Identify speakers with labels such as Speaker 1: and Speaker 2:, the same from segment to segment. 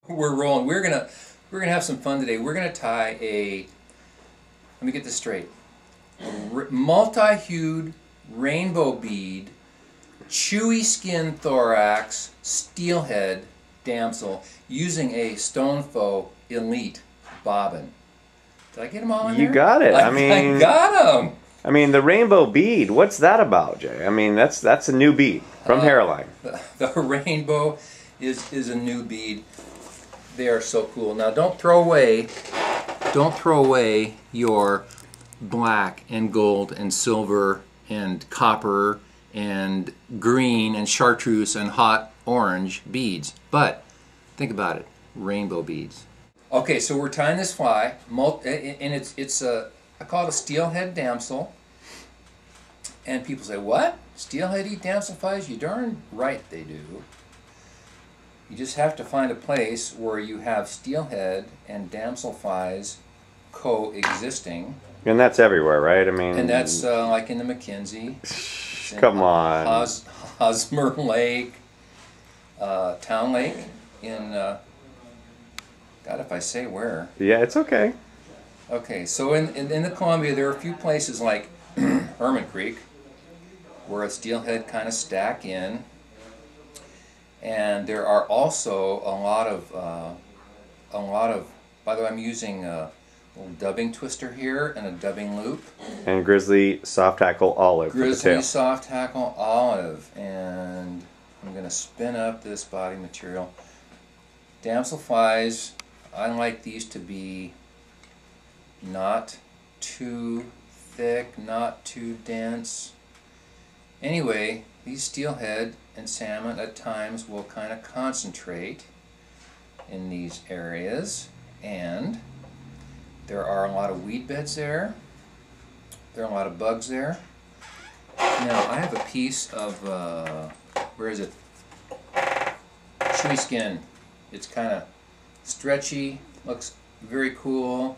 Speaker 1: We're rolling. We're gonna have some fun today. We're gonna tie a. Let me get this straight. Multi-hued rainbow bead, chewy skin thorax, steelhead damsel using a Stonfo Elite Bobbin. Did I get them all in there?
Speaker 2: You got it. I
Speaker 1: I got them.
Speaker 2: I mean, the rainbow bead. What's that about, Jay? I mean, that's a new bead from Hareline.
Speaker 1: The rainbow is a new bead. They are so cool. Now, don't throw away your black and gold and silver and copper and green and chartreuse and hot orange beads. But think about it, rainbow beads. Okay, so we're tying this fly, and it's a, I call it a steelhead damsel. And people say, what? Steelhead eat damsel flies? You darn right they do. You just have to find a place where you have steelhead and damsel flies coexisting.
Speaker 2: And that's everywhere, right? I mean,
Speaker 1: and that's like in the McKenzie.
Speaker 2: Come on.
Speaker 1: Hosmer Lake, Town Lake, in, God, if I say where.
Speaker 2: Yeah, it's okay.
Speaker 1: Okay, so in the Columbia, there are a few places like Herman Creek, where a steelhead kind of stack in. And there are also a lot of, by the way, I'm using a little dubbing twister here and a dubbing loop.
Speaker 2: And grizzly soft tackle olive.
Speaker 1: Grizzly soft tackle olive. And I'm going to spin up this body material. Damsel flies, I like these to be not too thick, not too dense. Anyway, these steelhead and salmon at times will kind of concentrate in these areas, and there are a lot of weed beds there. There are a lot of bugs there. Now I have a piece of, where is it? Chewy skin. It's kind of stretchy, looks very cool.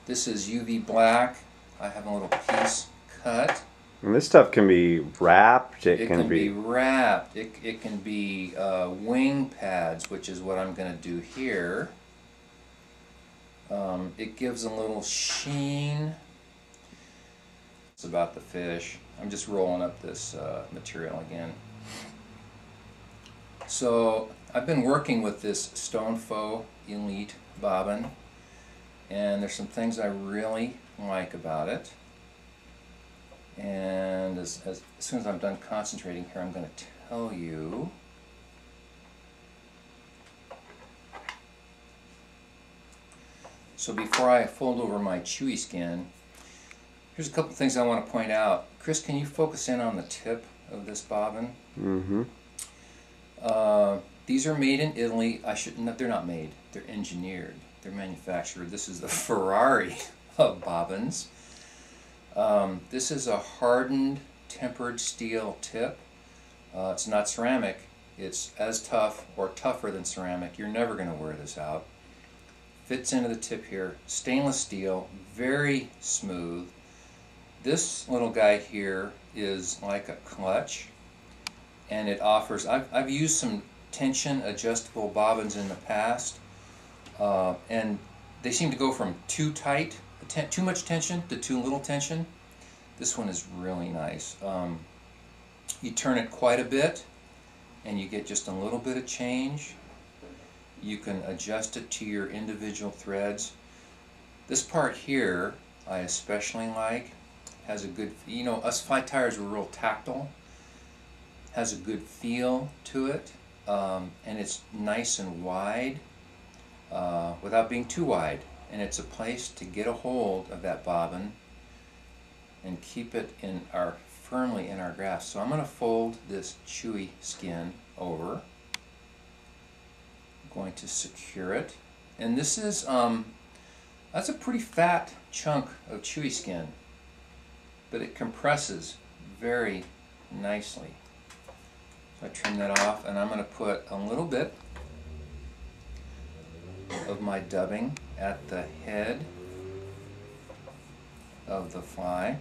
Speaker 1: This is UV black. I have a little piece cut.
Speaker 2: And this stuff can be wrapped.
Speaker 1: It can be wrapped. It can be wing pads, which is what I'm going to do here. It gives a little sheen. It's about the fish. I'm just rolling up this material again. So I've been working with this Stonfo Elite Bobbin, and there's some things I really like about it. And as soon as I'm done concentrating here, I'm going to tell you. So before I fold over my chewy skin, here's a couple things I want to point out. Chris, can you focus in on the tip of this bobbin?
Speaker 2: Mm-hmm.
Speaker 1: These are made in Italy. They're not made. They're engineered. They're manufactured. This is the Ferrari of bobbins. This is a hardened, tempered steel tip. It's not ceramic. It's as tough or tougher than ceramic. You're never going to wear this out. Fits into the tip here. Stainless steel, very smooth. This little guy here is like a clutch, and it offers, I've used some tension adjustable bobbins in the past, and they seem to go from too tight, too much tension to too little tension. This one is really nice. You turn it quite a bit and you get just a little bit of change. You can adjust it to your individual threads. This part here I especially like. Has a good, you know, us fly tires are real tactile. Has a good feel to it, and it's nice and wide without being too wide. And it's a place to get a hold of that bobbin and keep it firmly in our grasp. So I'm going to fold this chewy skin over. I'm going to secure it, and this is that's a pretty fat chunk of chewy skin, but it compresses very nicely. So I trim that off, and I'm going to put a little bit of my dubbing at the head of the fly.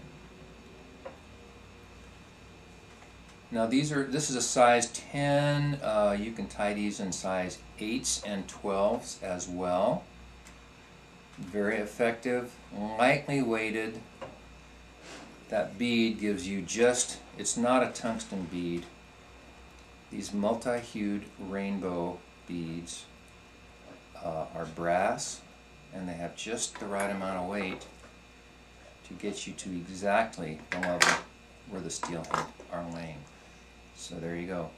Speaker 1: Now this is a size 10. You can tie these in size 8s and 12s as well. Very effective, lightly weighted. That bead gives you just, it's not a tungsten bead. These multi-hued rainbow beads are brass, and they have just the right amount of weight to get you to exactly the level where the steelhead are laying. So there you go.